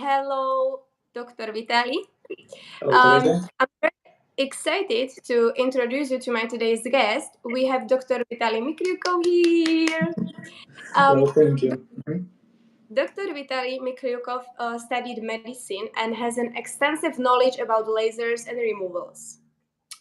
Hello, Dr. Vitaly. Hello, Teresa. I'm very excited to introduce you to my today's guest. We have Dr. VITALY MIKRYUKOV here. Well, thank you. Dr. VITALY MIKRYUKOV studied medicine and has an extensive knowledge about lasers and removals.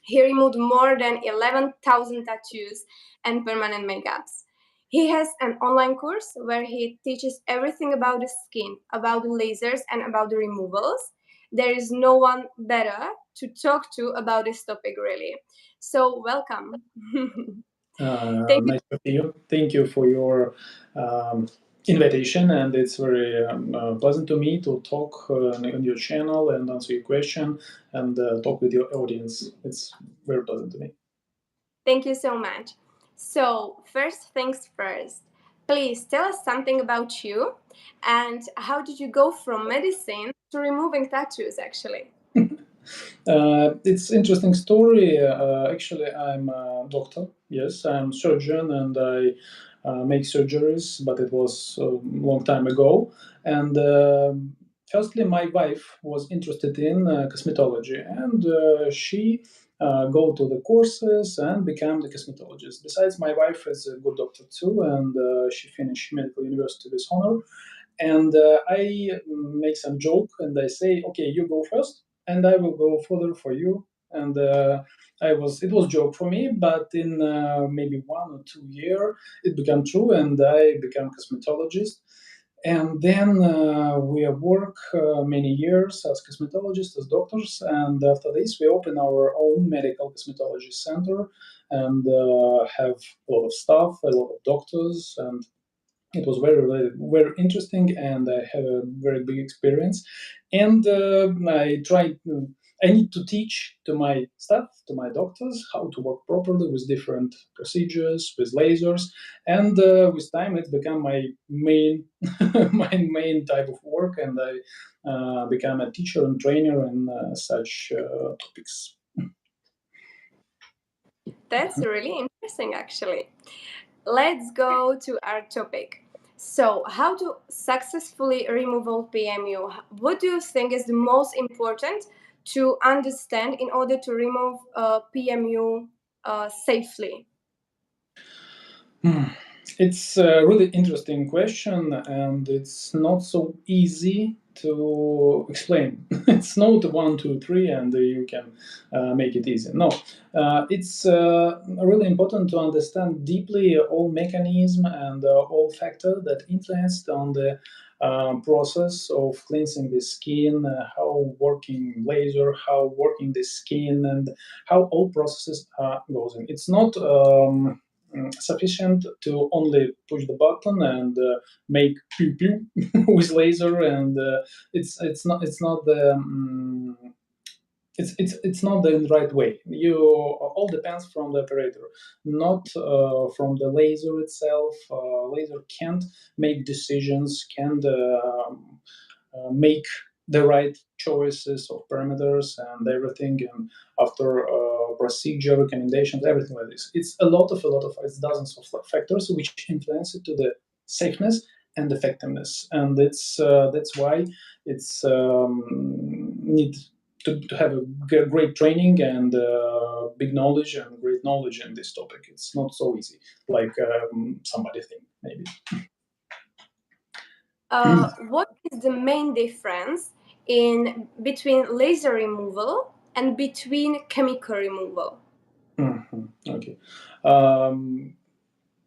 He removed more than 11,000 tattoos and permanent makeups. He has an online course where he teaches everything about the skin, about the lasers, and about the removals. There is no one better to talk to about this topic, really. So, welcome. Nice to see you. Thank you for your invitation, and it's very pleasant to me to talk on your channel and answer your question and talk with your audience. It's very pleasant to me. Thank you so much. So, first things first, please tell us something about you and how did you go from medicine to removing tattoos, actually? It's interesting story. Actually, I'm a doctor. Yes, I'm surgeon, and I make surgeries, but it was a long time ago. And firstly, my wife was interested in cosmetology, and she go to the courses and became the cosmetologist. Besides, my wife is a good doctor too, and she finished medical university with honor. And I make some joke, and I say, "Okay, you go first, and I will go further for you." And it was joke for me, but in maybe 1 or 2 years, it became true, and I became cosmetologist. And then we work many years as cosmetologists, as doctors, and after this, we open our own medical cosmetology center and have a lot of staff, a lot of doctors, and it was very interesting, and I had a very big experience. And I need to teach to my staff, to my doctors, how to work properly with different procedures, with lasers. And with time, it became my main my main type of work, and I became a teacher and trainer in such topics. That's really interesting, actually. Let's go to our topic. So, how to successfully remove all PMU? What do you think is the most important to understand in order to remove PMU safely? It's a really interesting question, and it's not so easy to explain. It's not 1, 2, 3, and you can make it easy. No, it's really important to understand deeply all mechanism and all factor that influenced on the process of cleansing the skin, how working laser, how working the skin, and how all processes goes in. It's not. Sufficient to only push the button and make pew pew with laser, and it's not the it's not the right way. You all depends from the operator, not from the laser itself. Laser can't make decisions, can't make the right choices of parameters and everything, and after procedure recommendations, everything like this. It's a lot of it's dozens of factors which influence it to the safeness and effectiveness, and that's why it's need to have a great training and big knowledge and great knowledge in this topic. It's not so easy like somebody think maybe. What is the main difference in between laser removal and between chemical removal? Okay.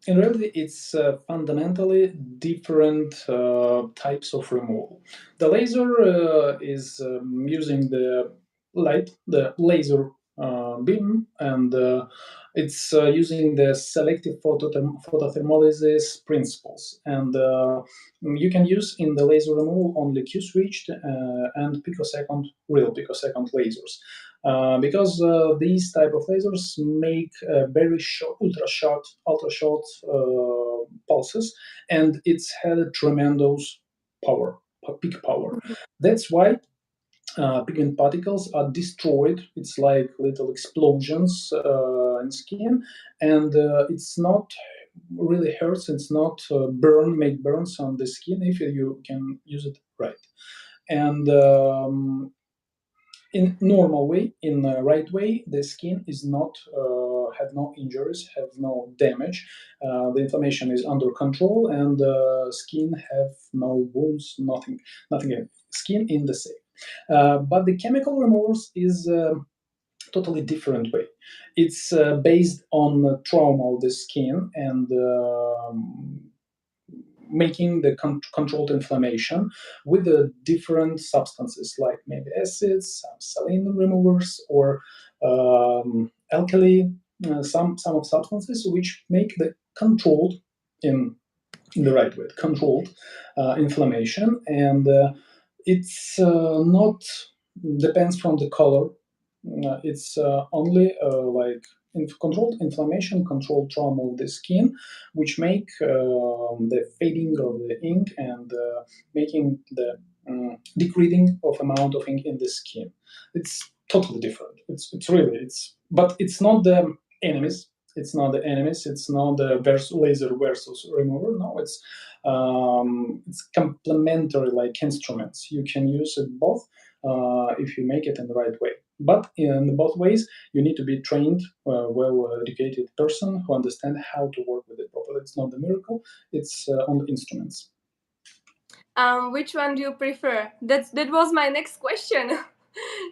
In reality, it's fundamentally different types of removal. The laser is using the light, the laser beam, and it's using the selective photothermolysis principles. And you can use in the laser removal only Q-switched and real picosecond lasers. Because these type of lasers make very short, ultra short pulses, and it's had a tremendous power, peak power. That's why pigment particles are destroyed. It's like little explosions in skin, and it's not really hurts. It's not make burns on the skin if you can use it right. And in normal way, in the right way, the skin is not have no injuries, have no damage. The inflammation is under control, and skin have no wounds, nothing, nothing. Skin in the same. But the chemical removers is totally different way. It's based on trauma of the skin and making the controlled inflammation with the different substances like maybe acids, some saline removers, or alkali, some of substances which make the controlled in the right way, controlled inflammation, and it's not depends from the color. It's only like controlled inflammation, controlled trauma of the skin, which make the fading of the ink and making the decreasing of amount of ink in the skin. It's totally different. It's really but it's not the enemies. It's not the enemies. It's not the laser versus remover. No, it's complementary like instruments. You can use it both if you make it in the right way. But in both ways, you need to be trained, well-educated person who understand how to work with it properly. It's not the miracle; it's on the instruments. Which one do you prefer? That was my next question.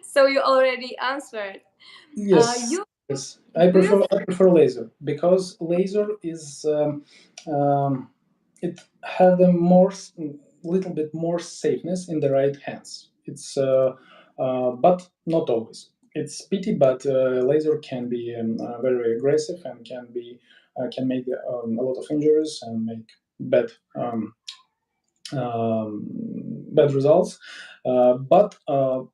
So you already answered. Yes, You yes. do you I prefer laser because laser is it had a little bit more safeness in the right hands. It's but not always. It's pity, but laser can be very aggressive and can make a lot of injuries and make bad um, bad results. But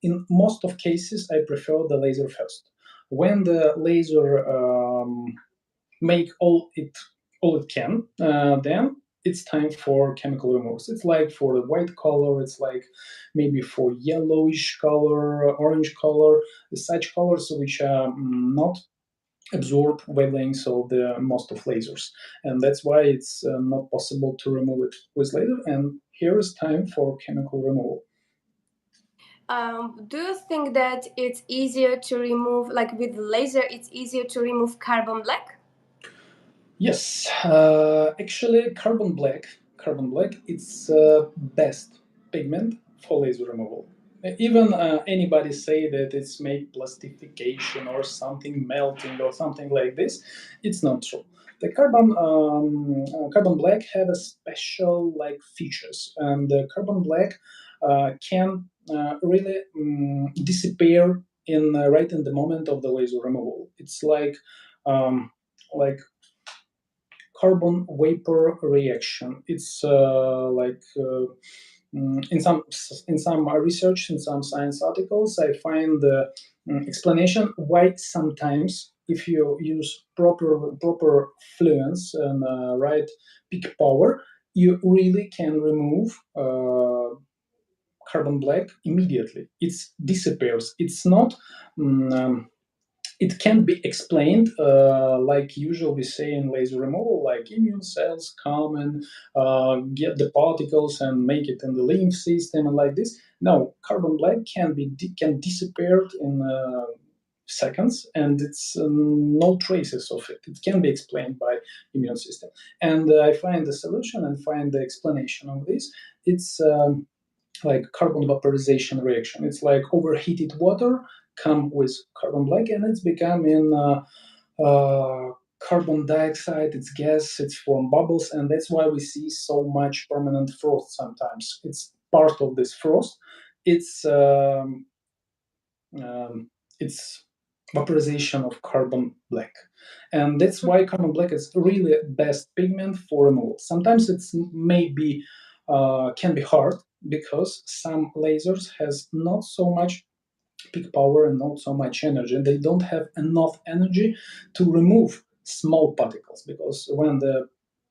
in most of cases, I prefer the laser first. When the laser make all it can, then it's time for chemical removals. It's like for the white color, it's like maybe for yellowish color, orange color, such colors which are not absorb wavelengths of the most of lasers, and that's why it's not possible to remove it with laser. And here is time for chemical removal. do you think that it's easier to remove, like with laser, it's easier to remove carbon black? Yes, actually, carbon black, it's best pigment for laser removal. Even anybody say that it's made plastification or something melting or something like this, it's not true. The carbon black have a special like features, and the carbon black can really disappear in right in the moment of the laser removal. It's like carbon vapor reaction. It's in some research, in some science articles, I find the explanation why sometimes if you use proper fluence and right peak power, you really can remove carbon black immediately. It disappears. It's not. It can be explained like usually we say in laser removal, like immune cells come and get the particles and make it in the lymph system and like this. No, carbon black can disappear in seconds, and it's no traces of it. It can be explained by immune system, and I find the solution and find the explanation of this. It's like carbon vaporization reaction. It's like overheated water come with carbon black, and it's becoming carbon dioxide. It's gas. It's form bubbles, and that's why we see so much permanent frost. Sometimes it's part of this frost. It's um, it's vaporization of carbon black, and that's why carbon black is really best pigment for removal. Sometimes it's maybe can be hard because some lasers has not so much peak power and not so much energy, and they don't have enough energy to remove small particles, because when the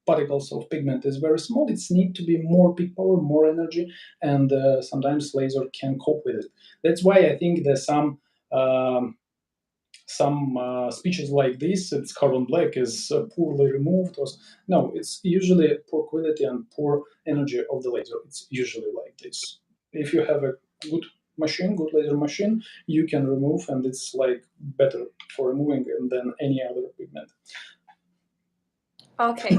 particles of pigment is very small, it's need to be more peak power, more energy, and sometimes laser can cope with it. That's why I think there's um, some speeches like this, it's carbon black is poorly removed, or no, it's usually poor quality and poor energy of the laser. It's usually like this. If you have a good machine, good laser machine, you can remove, and it's like better for removing than any other pigment. Okay.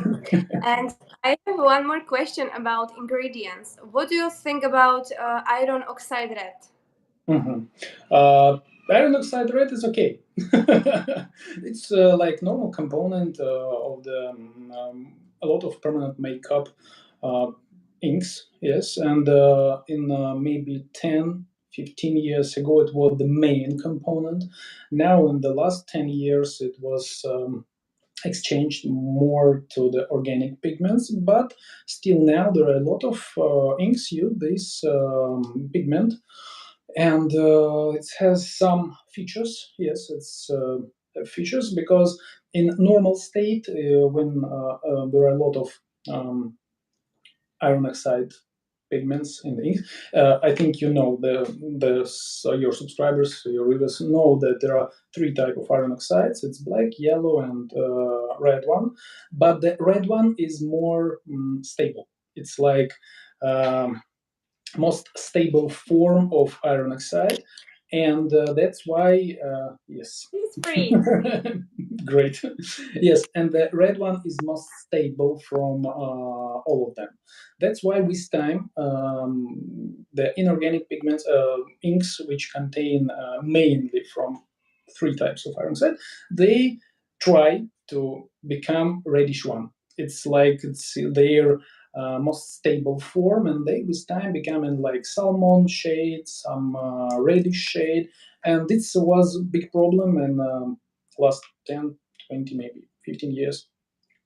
And I have one more question about ingredients. What do you think about iron oxide red? Iron oxide red is okay. It's like normal component of the a lot of permanent makeup uh, inks. Yes, and in maybe 10, 15 years ago, it was the main component. Now, in the last 10 years, it was exchanged more to the organic pigments, but still now there are a lot of inks use this pigment, and it has some features. Yes, it's features because in normal state, when there are a lot of iron oxide pigments in the ink. I think you know your subscribers, your readers know that there are three types of iron oxides. It's black, yellow, and red one. But the red one is more stable. It's like most stable form of iron oxide, and that's why yes, It's free. great. Yes, and the red one is most stable from all of them. That's why with time the inorganic pigments, inks which contain mainly from three types of iron oxide, they try to become reddish one. It's like it's their most stable form, and they with time becoming like salmon shade, some reddish shade, and this was a big problem in last 10, 20, maybe 15 years.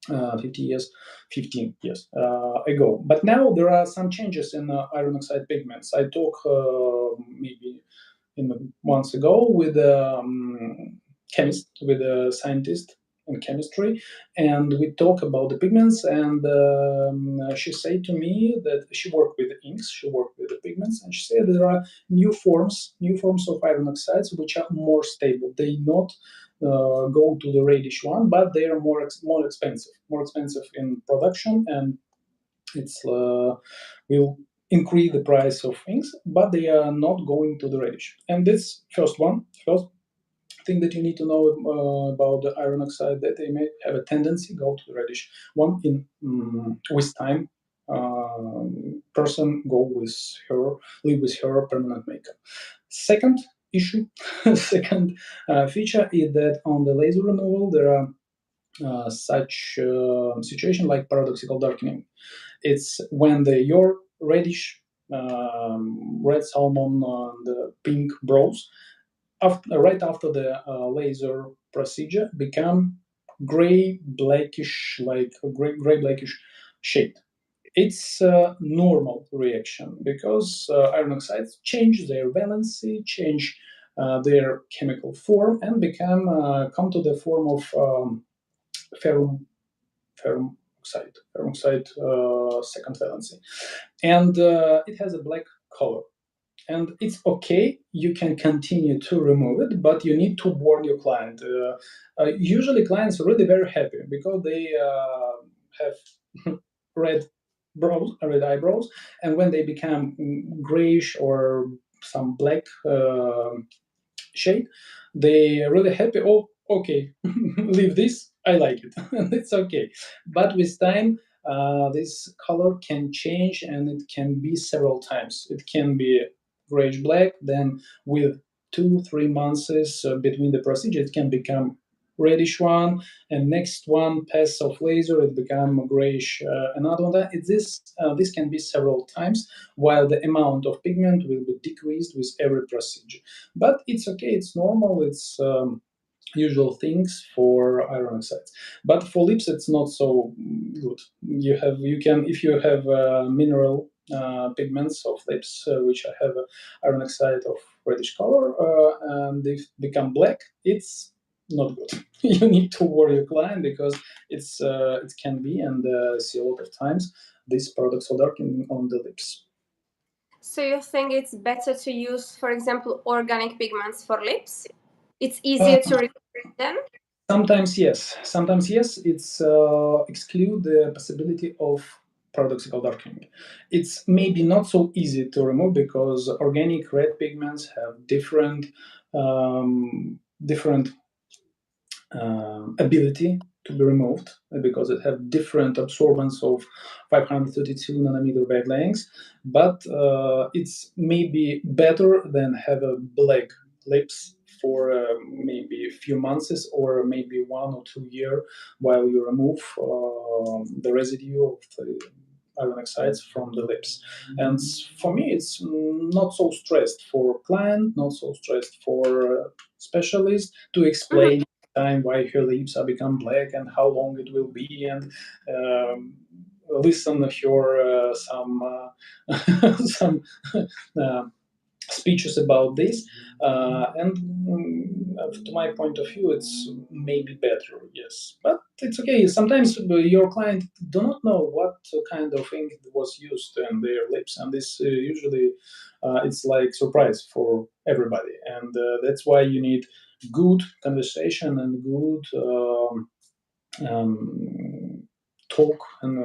50 years, 15 years ago. But now there are some changes in iron oxide pigments. I talked maybe in months ago with a chemist, with a scientist in chemistry, and we talk about the pigments. And she said to me that she worked with the inks, she worked with the pigments, and she said there are new forms of iron oxides which are more stable. They not go to the reddish one, but they are more expensive in production, and it's will increase the price of things, but they are not going to the reddish. And this first thing that you need to know about the iron oxide, that they may have a tendency go to the reddish one in with time. Person go with her, live with her permanent makeup. Second issue, second feature is that on the laser removal there are such situation like paradoxical darkening. It's when your reddish, red salmon, and pink brows, right after the laser procedure, become gray blackish, like a gray blackish shade. It's a normal reaction because iron oxides change their valency, change their chemical form, and become come to the form of ferrum ferrum oxide second valency, and it has a black color. And it's okay, you can continue to remove it, but you need to warn your client. Usually clients are really very happy because they have red red eyebrows, and when they become grayish or some black shade, they are really happy. Oh, okay, leave this. I like it. It's okay. But with time, this color can change, and it can be several times. It can be grayish black. Then, with 2-3 months between the procedure, it can become reddish one, and next one pass of laser it become grayish another one. This can be several times, while the amount of pigment will be decreased with every procedure. But it's okay, it's normal, it's usual things for iron oxides. But for lips, it's not so good. You can, if you have mineral pigments of lips which have iron oxide of reddish color, and they become black, it's not good. You need to worry your client because it can be, and see a lot of times these products are darkening on the lips. So you think it's better to use, for example, organic pigments for lips? It's easier to remove them? Sometimes yes. Sometimes yes. It's exclude the possibility of paradoxical darkening. It's maybe not so easy to remove because organic red pigments have different ability to be removed because it have different absorbance of 532 nanometer wavelengths, but it's maybe better than have a black lips for maybe a few months or maybe 1 or 2 years while you remove the residue of the iron oxides from the lips. And for me, it's not so stressed for client, not so stressed for specialist to explain time why her lips are become black and how long it will be, and listen to her some uh, speeches about this, and to my point of view it's maybe better, yes, but it's okay. Sometimes your client do not know what kind of ink was used in their lips, and this usually it's like surprise for everybody, and that's why you need good conversation and good um, talk and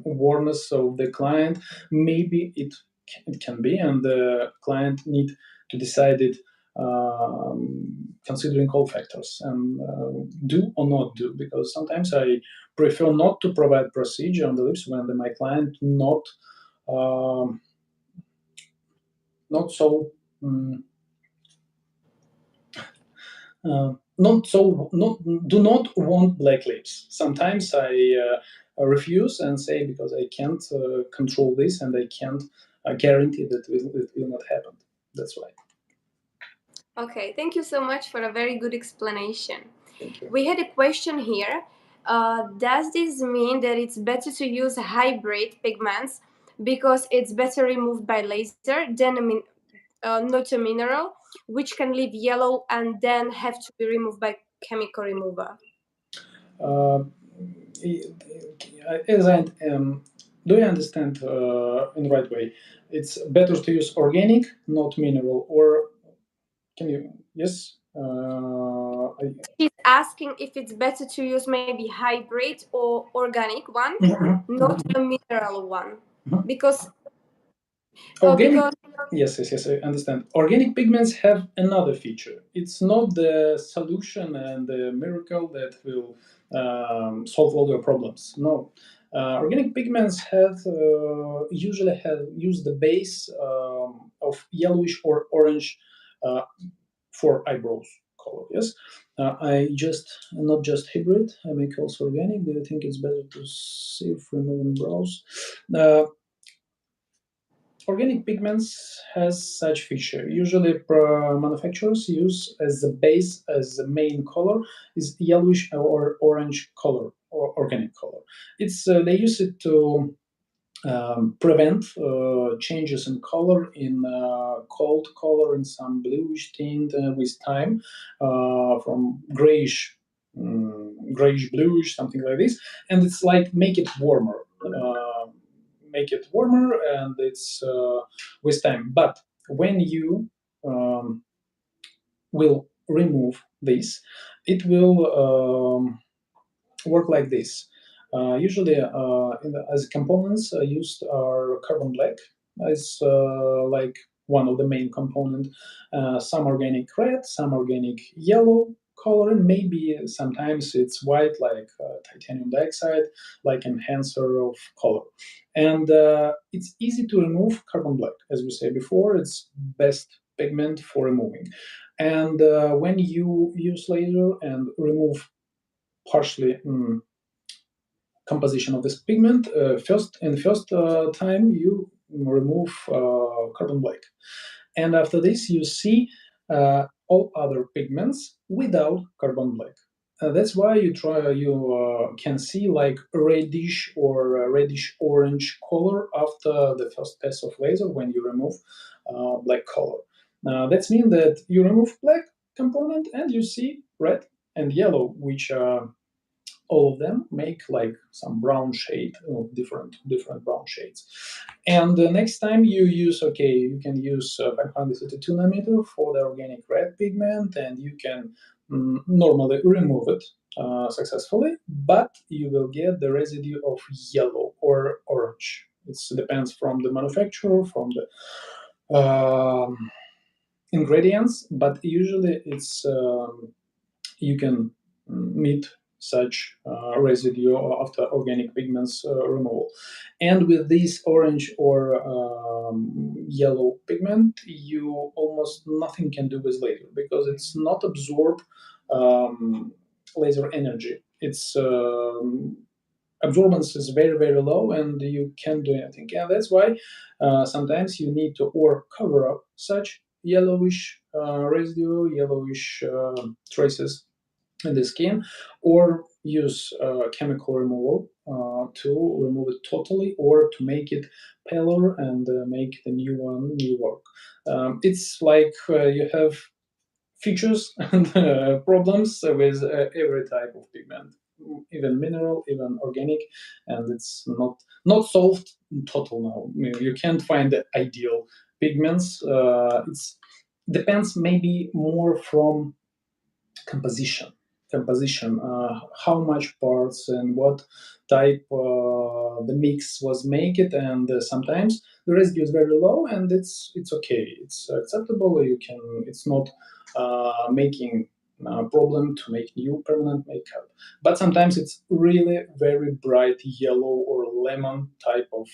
awareness of the client. Maybe it can be, and the client need to decide it considering all factors and do or not do. Because sometimes I prefer not to provide procedure on the lips when my client um, not so. Not so not do not want black lips. Sometimes I refuse and say because I can't control this and I can't guarantee that it will not happen. That's why. Okay, thank you so much for a very good explanation. Thank you. We had a question here. Does this mean that it's better to use hybrid pigments because it's better removed by laser than not a mineral, which can leave yellow and then have to be removed by chemical remover? Uh, as I do you understand in the right way? It's better to use organic, not mineral, or can you? Yes. She's asking if it's better to use maybe hybrid or organic one, not a mineral one, because Organic, because yes, I understand. Organic pigments have another feature. It's not the solution and the miracle that will solve all your problems. No, organic pigments usually have used the base of yellowish or orange for eyebrows color. Yes, I just not just hybrid. I make also organic. Do you think it's better to save removing brows? Uh, Organic pigments has such feature. Usually, manufacturers use as the base as the main color is yellowish or orange color or organic color. It's they use it to prevent changes in color in cold color in some bluish tint with time from grayish bluish something like this, and it's like make it warmer. And it's with time. But when you will remove this, it will work like this. Usually, as components used are carbon black as like one of the main component. Some organic red, some organic yellow color, and maybe sometimes it's white like titanium dioxide, like enhancer of color. And it's easy to remove carbon black, as we said before. It's best pigment for removing. And when you use laser and remove partially composition of this pigment, first time you remove carbon black, and after this you see all other pigments without carbon black. That's why you can see like reddish or reddish orange color after the first pass of laser when you remove black color. That means that you remove black component and you see red and yellow, which all of them make like some brown shade of different brown shades. And the next time you use, okay, you can use 532 nanometer for the organic red pigment, and you can normally remove it successfully, but you will get the residue of yellow or orange. It depends from the manufacturer, from the ingredients, but usually it's you can meet such residue after organic pigments removal. And with this orange or yellow pigment, you almost nothing can do with laser because it's not absorb laser energy. Its absorbance is very, very low and you can't do anything. And that's why sometimes you need to or cover up such yellowish residue, yellowish traces in the skin, or use chemical removal to remove it totally or to make it paler and make the new work. It's like you have features and problems with every type of pigment, even mineral, even organic, and it's not solved total now. I mean, you can't find the ideal pigments. It's depends maybe more from composition, how much parts and what type the mix was make it, and sometimes the residue is very low and it's okay, it's acceptable, you can, it's not making problem to make new permanent makeup. But sometimes it's really very bright yellow or lemon type of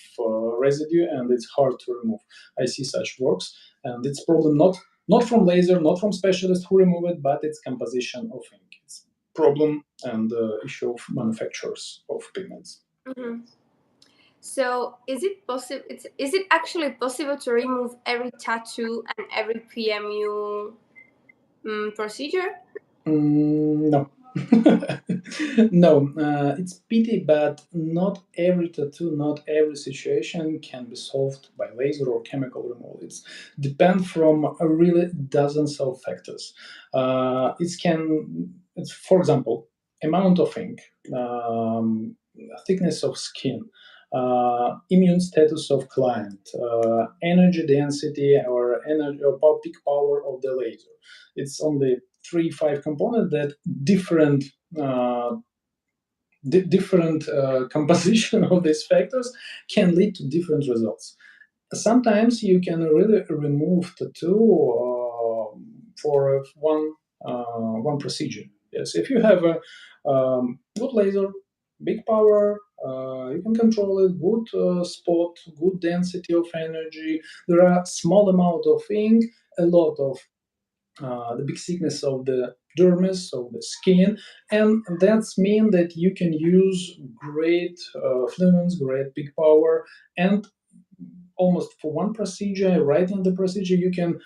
residue and it's hard to remove. I see such works and it's problem not from laser, not from specialists who remove it, but it's composition of ink. It's problem and issue of manufacturers of pigments. Mm-hmm. So, is it possible? Is it actually possible to remove every tattoo and every PMU procedure? No. No, it's pity, but not every tattoo, not every situation can be solved by laser or chemical removal. It's depend from a really dozens of factors. It's for example, amount of ink, thickness of skin, immune status of client, energy density or energy or peak power of the laser. It's only 3-5 components that different composition of these factors can lead to different results. Sometimes you can really remove tattoo for one procedure. Yes, if you have a good laser, big power, you can control it, good spot, good density of energy. There are small amount of ink, a lot of the big thickness of the dermis, of the skin, and that's mean that you can use great fluence, great big power, and almost for one procedure, right in the procedure, you can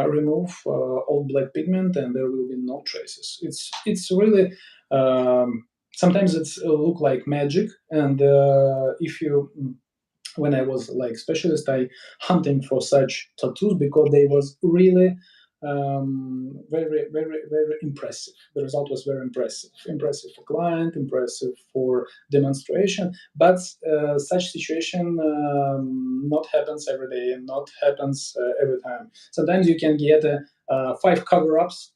remove all black pigment, and there will be no traces. It's really sometimes it's look like magic, and if you when I was like specialist, I hunting for such tattoos because they was really very, very, very impressive. The result was very impressive. Impressive for client, impressive for demonstration. But such situation not happens every day and not happens every time. Sometimes you can get 5 cover-ups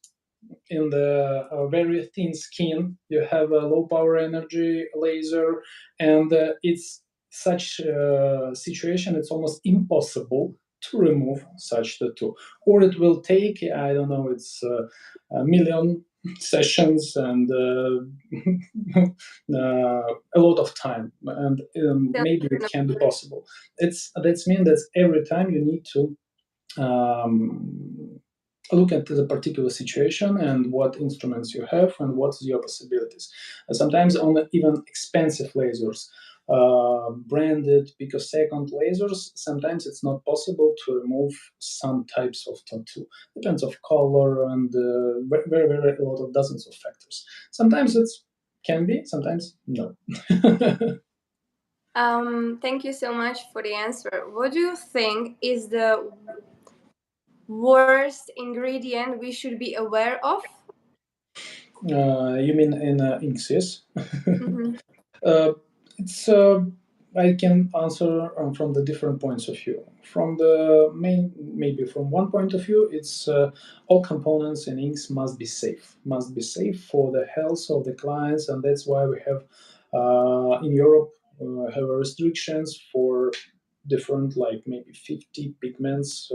in the very thin skin. You have a low power energy laser, and it's such situation. It's almost impossible to remove such tattoo, or it will take, I don't know, it's a million sessions and a lot of time, and maybe it can be possible. That's mean that every time you need to look at the particular situation and what instruments you have and what's your possibilities. Sometimes on even expensive lasers, branded picosecond lasers, sometimes it's not possible to remove some types of tattoo. Depends of color and very, very a lot of dozens of factors. Sometimes it can be, sometimes no. Thank you so much for the answer. What do you think is the worst ingredient we should be aware of? You mean in inks, yes? Mm-hmm. It's I can answer from the different points of view. From the main, maybe from one point of view, it's all components in inks must be safe for the health of the clients, and that's why we have in Europe have restrictions for different, like maybe 50 pigments.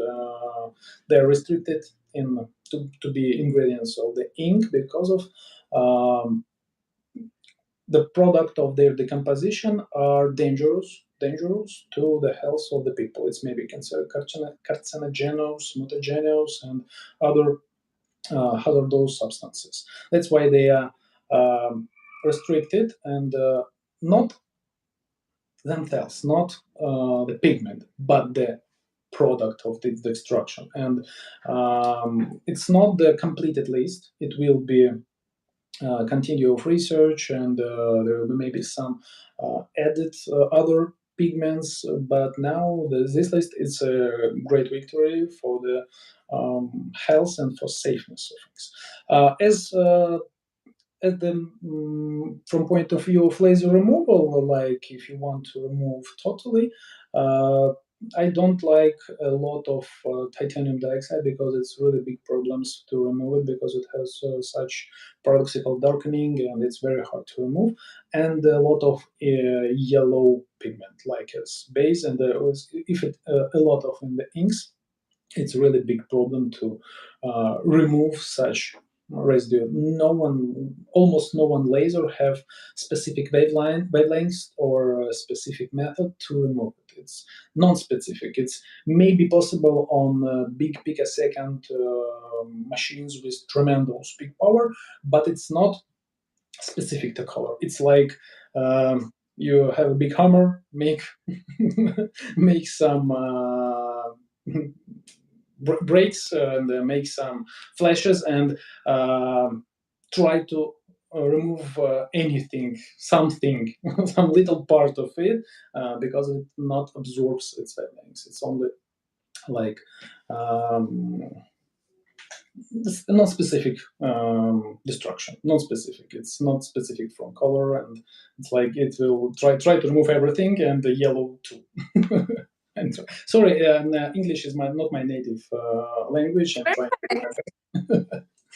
They're restricted in to be ingredients of the ink because of the product of their decomposition are dangerous to the health of the people. It's maybe carcinogenous, mutagenous, and other those substances. That's why they are restricted, and not themselves, not the pigment, but the product of the extraction. And it's not the completed list. It will be continue of research, and there will be maybe some added other pigments. But now this list is a great victory for the health and for safeness of things. As at the from point of view of laser removal, like if you want to remove totally, uh, I don't like a lot of titanium dioxide because it's really big problems to remove it because it has such paradoxical darkening and it's very hard to remove, and a lot of yellow pigment like as base, and if it a lot of in the inks, it's a really big problem to remove such residue. Almost no one laser have specific wavelengths or a specific method to remove it. It's non-specific. It's maybe possible on big picosecond machines with tremendous peak power, but it's not specific to color. It's like you have a big hammer, make make some breaks and make some flashes and try to remove anything, something, some little part of it because it not absorbs its wavelengths. It's only like non-specific destruction, non-specific. It's not specific from color, and it's like it will try to remove everything, and the yellow too. And sorry, English is not my native language. I'm trying to do my best.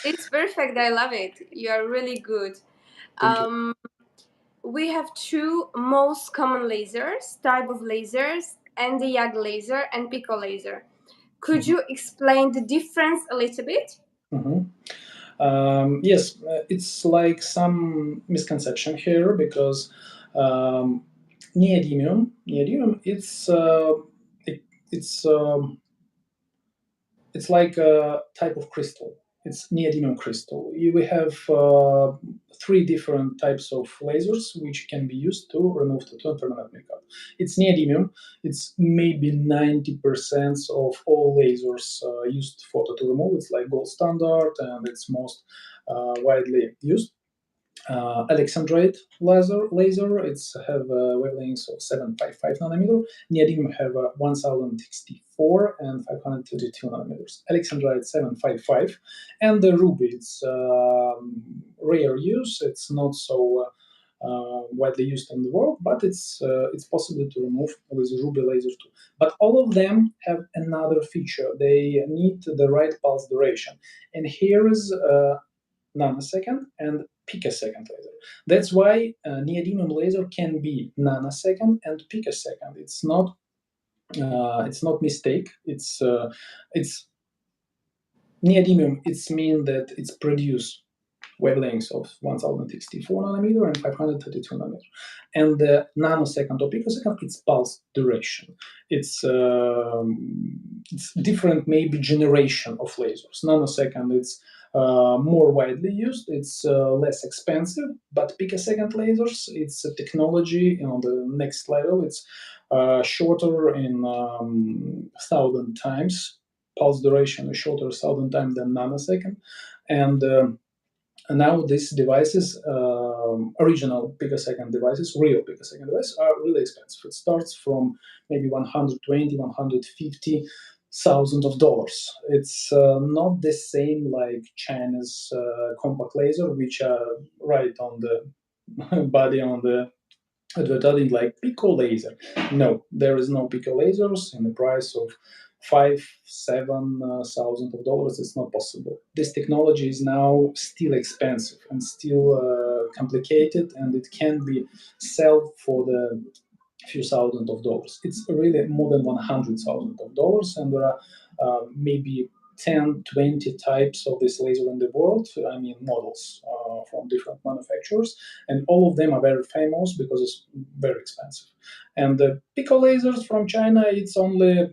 It's perfect. I love it. You are really good. Thank you. We have two most common lasers, type of lasers, and the YAG laser and pico laser. Could you explain the difference a little bit? Yes, it's like some misconception here because neodymium, it's it's like a type of crystal. It's neodymium crystal. We have three different types of lasers which can be used to remove tattoo and permanent makeup. It's neodymium. It's maybe 90% of all lasers used for tattoo removal. It's like gold standard, and it's most widely used. Alexandrite laser, it's have wavelengths of 755 nanometer. Neodymium have 1064 and 532 nanometers. Alexandrite 755, and the ruby, it's rare use. It's not so widely used in the world, but it's possible to remove with ruby laser too. But all of them have another feature. They need the right pulse duration, and here is nanosecond and picosecond laser. That's why neodymium laser can be nanosecond and picosecond. It's not mistake. It's neodymium. It's mean that it's produce wavelengths of 1064 nanometer and 532 nanometer, and the nanosecond or picosecond, it's pulse duration. It's different, maybe generation of lasers. Nanosecond, it's more widely used, it's less expensive, but picosecond lasers, it's a technology on the next level. It's shorter in 1,000 times. Pulse duration is shorter 1,000 times than nanosecond, and now these devices, original picosecond devices, real picosecond devices, are really expensive. It starts from maybe 120, 150 thousands of dollars. It's not the same like China's compact laser, which are right on the body on the advertising like pico laser. No, there is no pico lasers in the price of 5,000-7,000 of dollars. It's not possible. This technology is now still expensive and still complicated, and it can be sold for the few thousand of dollars. It's really more than $100,000, and there are maybe 10, 20 types of this laser in the world. I mean, models from different manufacturers, and all of them are very famous because it's very expensive. And the Pico lasers from China, it's only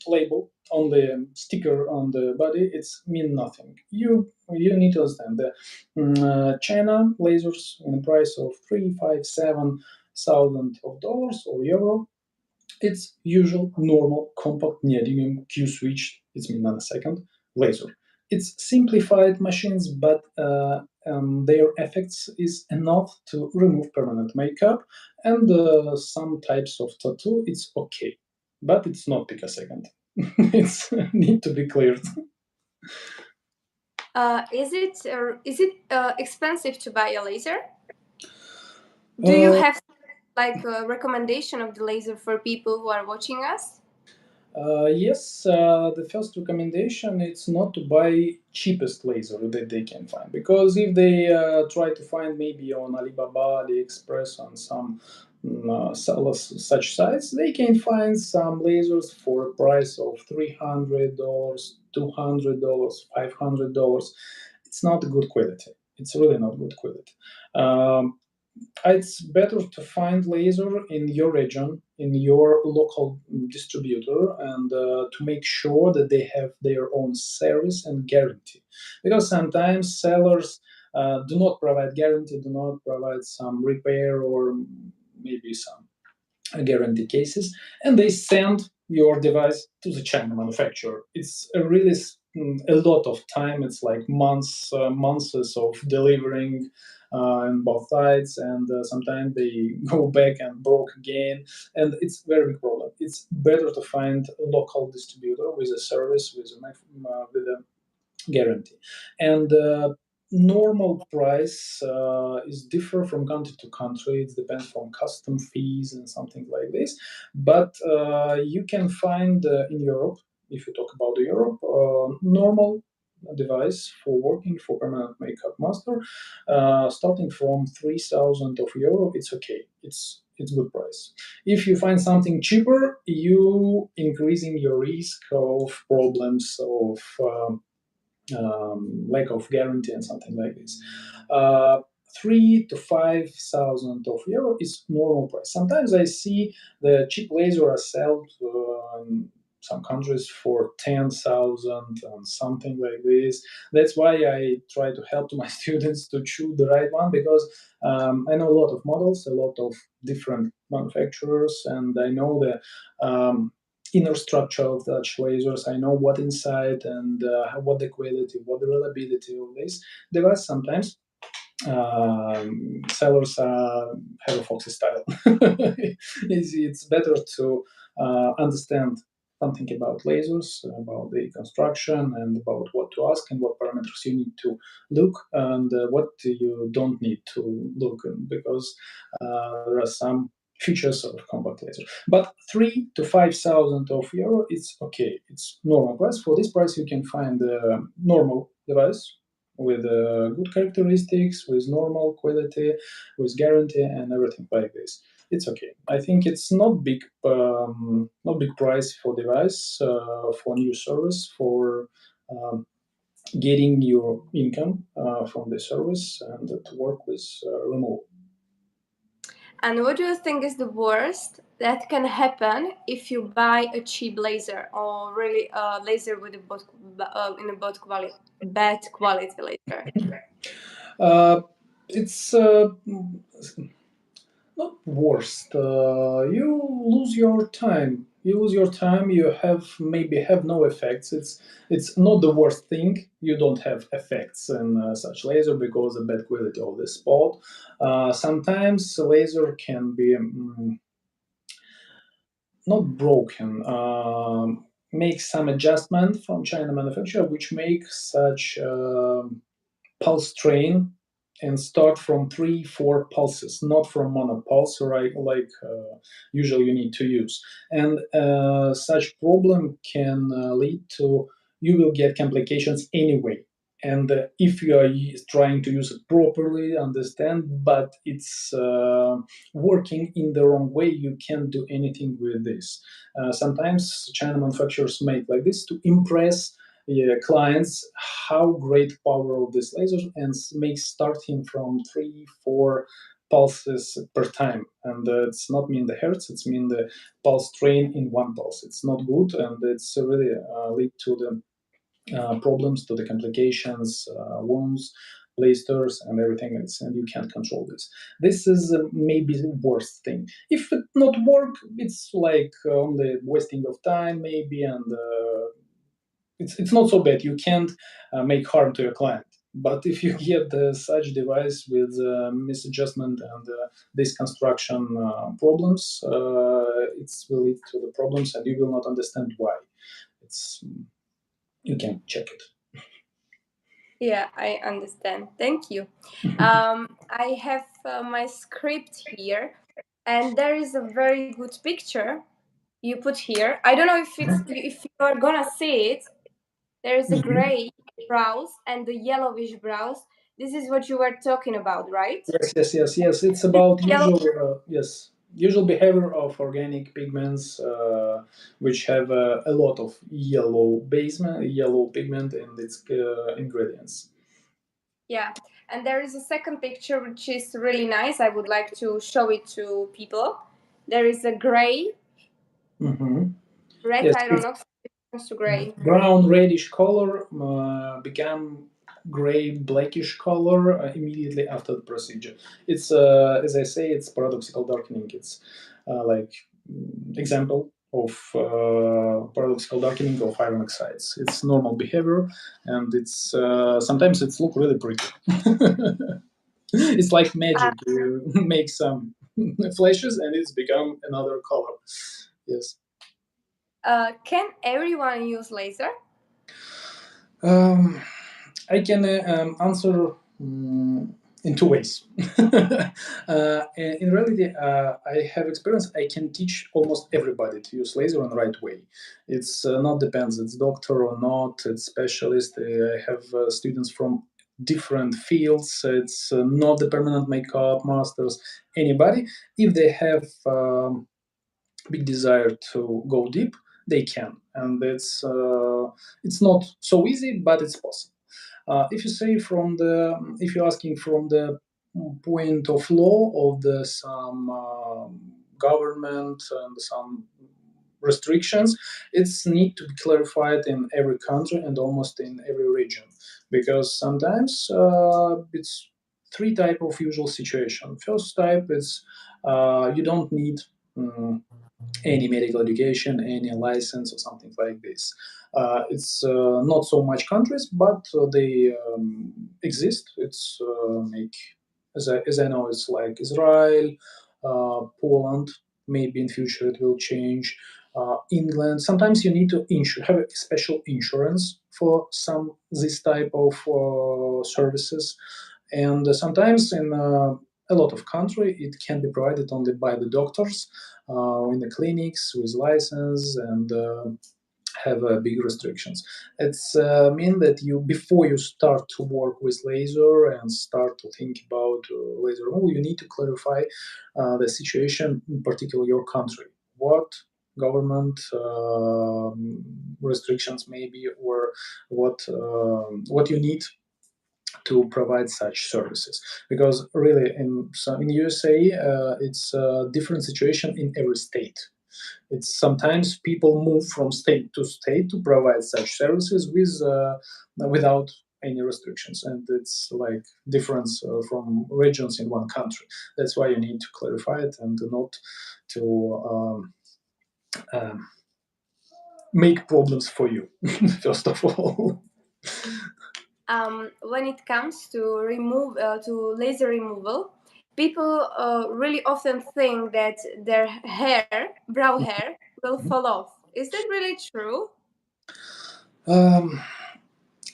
label, only sticker on the body. It's mean nothing. You need to understand that China lasers in the price of 3, 5, 7,000 of dollars or euro. It's usual, normal, compact neodymium Q switch. It's mean nanosecond laser. It's simplified machines, but their effects is enough to remove permanent makeup and some types of tattoo. It's okay, but it's not picosecond. It's need to be cleared. Is it expensive to buy a laser? Do you have like a recommendation of the laser for people who are watching us? Yes, the first recommendation is not to buy cheapest laser that they can find, because if they try to find maybe on Alibaba, AliExpress, on some sellers such sites, they can find some lasers for a price of $300, $200, $500. It's not good quality. It's really not good quality. It's better to find laser in your region, in your local distributor, and to make sure that they have their own service and guarantee. Because sometimes sellers do not provide guarantee, do not provide some repair or maybe some guarantee cases, and they send your device to the China manufacturer. It's a really a lot of time. It's like months of delivering on both sides, and sometimes they go back and broke again, and it's very big problem. It's better to find a local distributor with a service, with a guarantee. And normal price is differ from country to country. It depends on custom fees and something like this. But you can find in Europe, if you talk about Europe, normal device for working for permanent makeup master, starting from 3,000 of euro. It's okay. It's good price. If you find something cheaper, you increasing your risk of problems of lack of guarantee and something like this. 3 to 5,000 of euro is normal price. Sometimes I see the cheap laser are sold in some countries for 10,000 and something like this. That's why I try to help my students to choose the right one, because I know a lot of models, a lot of different manufacturers, and I know the inner structure of such lasers. I know what inside and what the quality, what the reliability of this device. Sometimes sellers have a foxy style. It's better to understand something about lasers, about the construction, and about what to ask and what parameters you need to look, and what you don't need to look, because there are some features of compact laser. But 3 to 5,000 of euro, it's okay. It's normal price. For this price, you can find a normal device with good characteristics, with normal quality, with guarantee and everything like this. It's okay. I think it's not big price for device, for new service, for getting your income from the service and to work with remote. And what do you think is the worst that can happen if you buy a cheap laser, or really a laser with bad quality laser? It's not worst. You lose your time. You lose your time. You have maybe have no effects. It's not the worst thing. You don't have effects in such laser because of bad quality of the spot. Sometimes laser can be not broken. Make some adjustment from China manufacturer, which make such pulse train and start from 3 4 pulses, not from monopulse, right, like usually you need to use. And such problem can lead to, you will get complications anyway. and if you are trying to use it properly, understand, but it's working in the wrong way, you can't do anything with this. Sometimes China manufacturers make like this to impress clients how great power of this laser, and make starting from 3-4 pulses per time, and it's not mean the hertz, it's mean the pulse train in one pulse. It's not good, and it's really lead to the problems, to the complications, wounds, blisters, and everything else, and you can't control this. This is maybe the worst thing. If it not work, it's like only wasting of time maybe, and it's not so bad. You can't make harm to your client. But if you get such device with misadjustment and this construction problems, it will lead to the problems, and you will not understand why. It's You can check it. Yeah, I understand. Thank you. I have my script here, and there is a very good picture you put here. I don't know if you are gonna see it. There is a gray brows and the yellowish brows. This is what you were talking about, right? Yes. It's This about yellow. usual behavior of organic pigments, which have a lot of yellow pigment in its ingredients. Yeah, and there is a second picture which is really nice. I would like to show it to people. There is a gray, red Yes, iron oxide comes to gray. brown reddish color become gray blackish color immediately after the procedure. It's as I say, it's paradoxical darkening. It's like example of paradoxical darkening of iron oxides. It's normal behavior, and it's sometimes it's look really pretty. It's like Uh, magic. You make some flashes and it's become another color. Yes. can everyone use laser? I can answer in two ways. In reality, I have experience. I can teach almost everybody to use laser in the right way. It's not depends. It's doctor or not. It's specialist. I have students from different fields. It's not the permanent makeup masters. Anybody, if they have big desire to go deep, they can, and it's not so easy, but it's possible. If you say if you're asking from the point of law of the some government and some restrictions, it's need to be clarified in every country and almost in every region, because sometimes it's three type of usual situation. First type is you don't need any medical education, any license or something like this. It's not so much countries, but they exist. It's like as I know, it's like Israel, Poland. Maybe in future it will change. England. Sometimes you need to have a special insurance for some this type of services, and sometimes in a lot of country it can be provided only by the doctors in the clinics with license, and have big restrictions. It's mean that you before you start to work with laser and start to think about laser removal, you need to clarify the situation, in particular your country. What government restrictions maybe, or what you need to provide such services, because really in USA it's a different situation in every state. It's sometimes people move from state to state to provide such services without any restrictions, and it's like difference from regions in one country. That's why you need to clarify it and not to um, make problems for you. First of all. When it comes to laser removal, people really often think that their brow hair, will fall off. Is that really true? Um,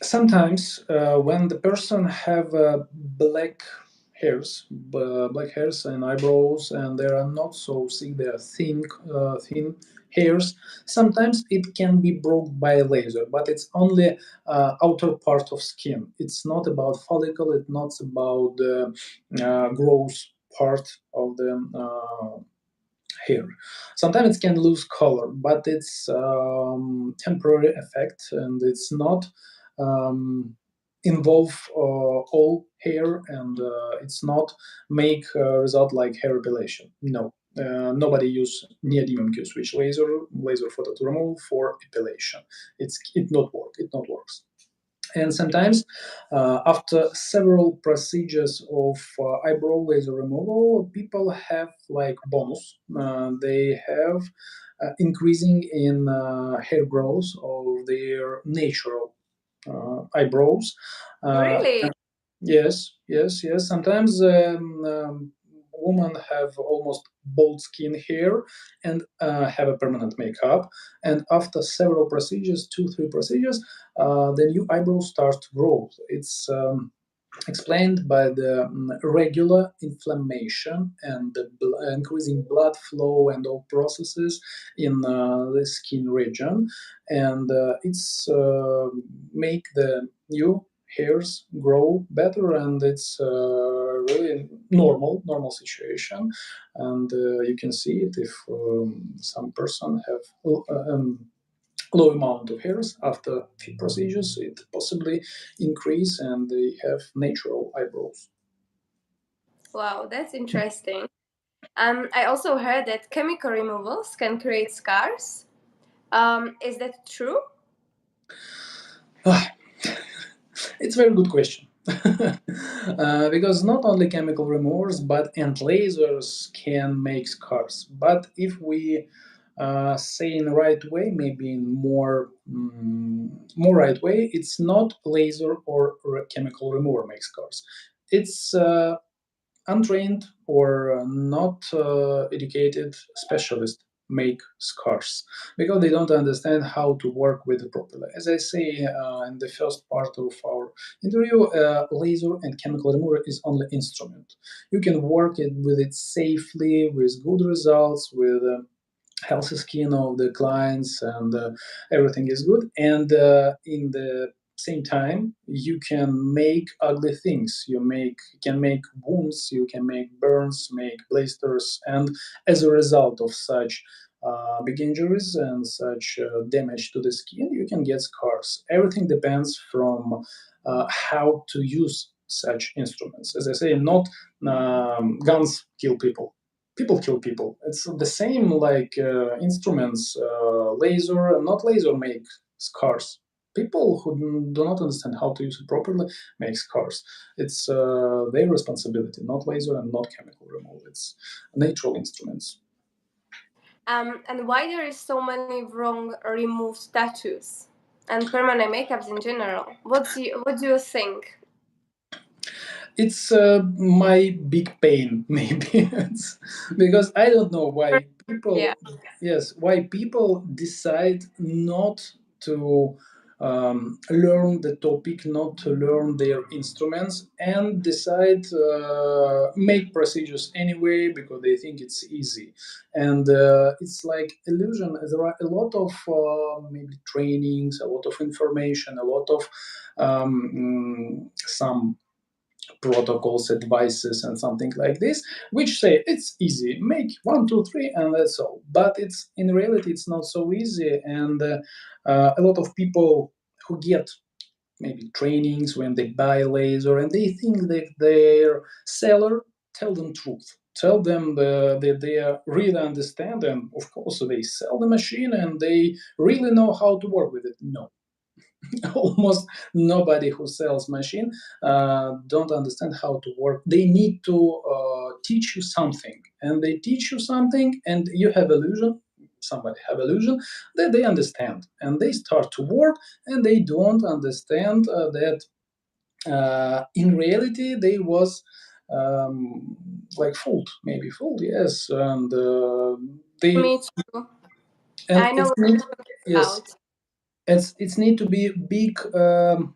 Sometimes when the person have black hairs, black hairs and eyebrows, and they are not so thick. They are thin hairs. Sometimes it can be broke by laser, but it's only outer part of skin. It's not about follicle. It's not about the growth part of the hair. Sometimes it can lose color, but it's temporary effect, and it's not involve all hair, and it's not make result like hair epilation. No. Nobody use neodymium Q switch laser photo to remove for epilation. It not work. It not works. And sometimes, after several procedures of eyebrow laser removal, people have like bonus. They have increasing in hair growth of their natural eyebrows. Uh, Really? yes, yes, yes. Sometimes women have almost bald skin hair and have a permanent makeup. And after several procedures, 2, 3 procedures, the new eyebrows start to grow. It's explained by the regular inflammation and the increasing blood flow and all processes in the skin region, and make the new hairs grow better, and it's really normal situation. And you can see it if some person have low amount of hairs after few procedures, it possibly increase and they have natural eyebrows. Wow, that's interesting. I also heard that chemical removals can create scars. Is that true? Ah, it's a very good question. Because not only chemical removers but and lasers can make scars. But if we say in the right way, maybe in more right way, it's not laser or chemical remover makes scars. It's untrained or not educated specialists make scars because they don't understand how to work with it properly. As I say in the first part of our interview, laser and chemical remover is only instrument. You can work it with it safely, with good results, with healthy skin of the clients, and everything is good. And in the same time, you can make ugly things. Can make wounds, you can make burns, make blisters, and as a result of such big injuries and such damage to the skin, you can get scars. Everything depends from how to use such instruments. As I say, not guns kill people, people kill people. It's the same like instruments, laser, not laser make scars. People who do not understand how to use it properly make scars. It's their responsibility, not laser and not chemical removal. It's natural instruments. And why there is so many wrong removed tattoos and permanent makeups in general? What do you think? It's my big pain, maybe. It's because I don't know why Yeah. people, yes, why people decide not to learn the topic, not to learn their instruments, and decide make procedures anyway because they think it's easy. And it's like illusion. There are a lot of maybe trainings, a lot of information, a lot of some protocols, advices, and something like this, which say it's easy, make 1, 2, 3, and that's all. But it's in reality, it's not so easy, and a lot of people who get maybe trainings when they buy laser, and they think that their seller tell them truth. Tell them that they really understand, and of course they sell the machine and they really know how to work with it. No, almost nobody who sells machine don't understand how to work. They need to teach you something, and they teach you something, and you have illusion. Somebody have illusion that they understand, and they start to work, and they don't understand that in reality they was like fooled, maybe fooled, yes, and they Me too. and I know it's what need, you're talking yes, about. it's need to be big um,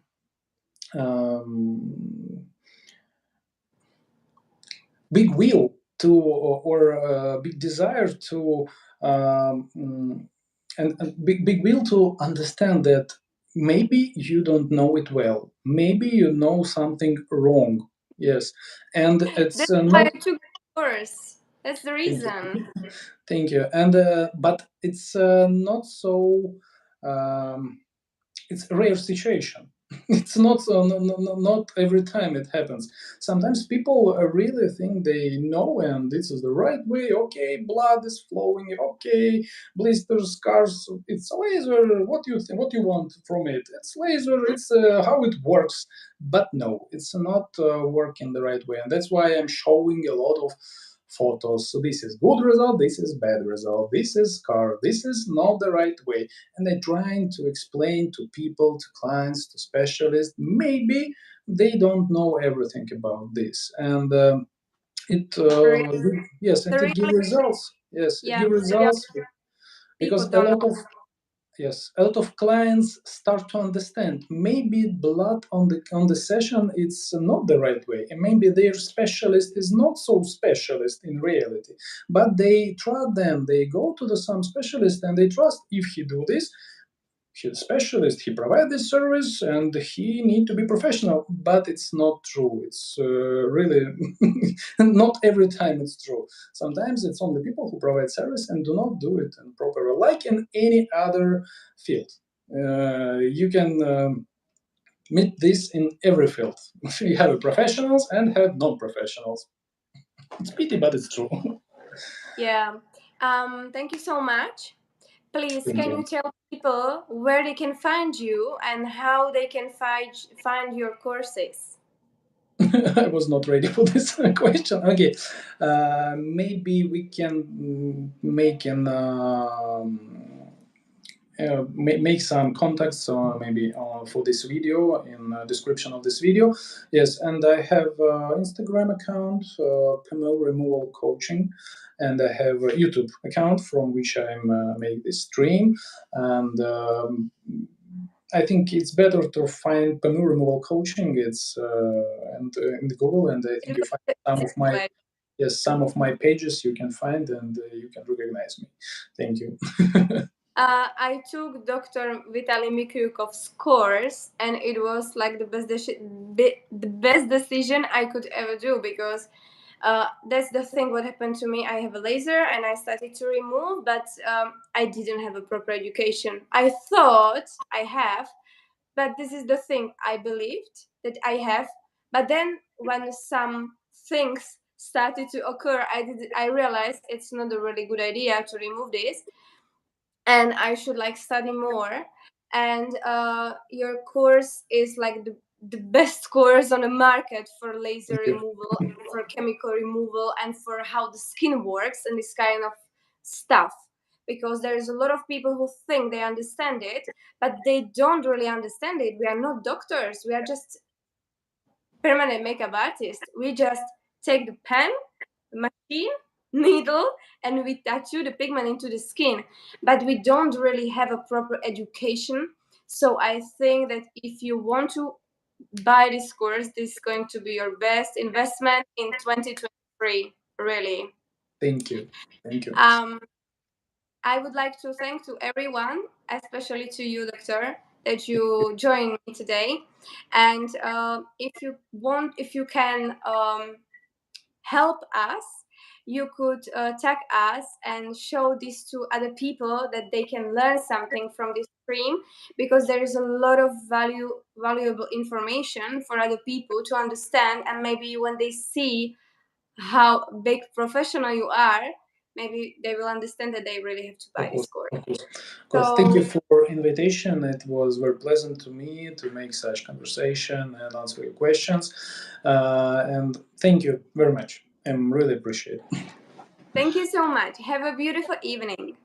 big will to, or big desire to, and big will to understand that maybe you don't know it well, maybe you know something wrong. Yes, and it's That's why not. I took the course. That's the Thank you. reason. Thank you. And but it's not so. Um, it's a rare situation. It's not so, not every time it happens. Sometimes people really think they know and this is the right way. Okay, blood is flowing. Okay, blisters, scars. It's a laser. What do you think? What do you want from it? It's laser. It's how it works. But no, it's not working the right way, and that's why I'm showing a lot of photos. So this is good result. This is bad result. This is scar. This is not the right way, and they're trying to explain to people, to clients, to specialists. Maybe they don't know everything about this, and it The yes, and the it gives reality, results. Yes, it yeah, gives the reality results people because don't know. a lot of clients start to understand maybe blood on the session it's not the right way, and maybe their specialist is not so specialist in reality, but they trust them. They go to the some specialist and they trust if he do this, he's a specialist, he provides this service and he need to be professional. But it's not true. It's really not every time it's true. Sometimes it's only people who provide service and do not do it in proper, like in any other field. You can meet this in every field. You have professionals and have non-professionals. It's pity, but it's true. Yeah. Thank you so much. Please, Thank can you you. tell people where they can find you and how they can find your courses? I was not ready for this question. Okay, maybe we can make an make some contacts maybe for this video in description of this video. Yes, and I have Instagram account, PMU removal coaching, and I have a YouTube account from which I'm make this stream. And I think it's better to find PMU removal coaching. It's and in the Google, and I think It you find looks some of my, like yes, some of my pages you can find, and you can recognize me. Thank you. I took Dr. VITALY MIKRYUKOV's course, and it was like the best decision I could ever do, because that's the thing. What happened to me? I have a laser, and I started to remove, but I didn't have a proper education. I thought I have, but this is the thing. I believed that I have, but then when some things started to occur, I realized it's not a really good idea to remove this, and I should like study more. And your course is like the best course on the market for laser Thank you. removal, for chemical removal, and for how the skin works and this kind of stuff. Because there's a lot of people who think they understand it, but they don't really understand it. We are not doctors. We are just permanent makeup artists. We just take the pen, machine, needle, and we tattoo the pigment into the skin, but we don't really have a proper education. So I think that if you want to buy this course, this is going to be your best investment in 2023, really. Thank you. Thank you. I would like to thank to everyone, especially to you, doctor, that you joined me today. And if you can help us, you could tag us and show this to other people that they can learn something from this stream, because there is a lot of valuable information for other people to understand, and maybe when they see how big professional you are, maybe they will understand that they really have to buy Of this course, course. of course, of course. Thank you So for invitation. It was very pleasant to me to make such conversation and answer your questions. And thank you very much. I'm really appreciate it. thank you so much. Have a beautiful evening.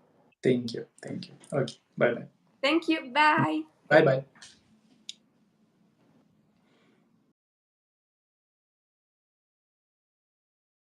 Thank you. Thank you. Okay. Bye bye. Thank you. Bye. Bye bye.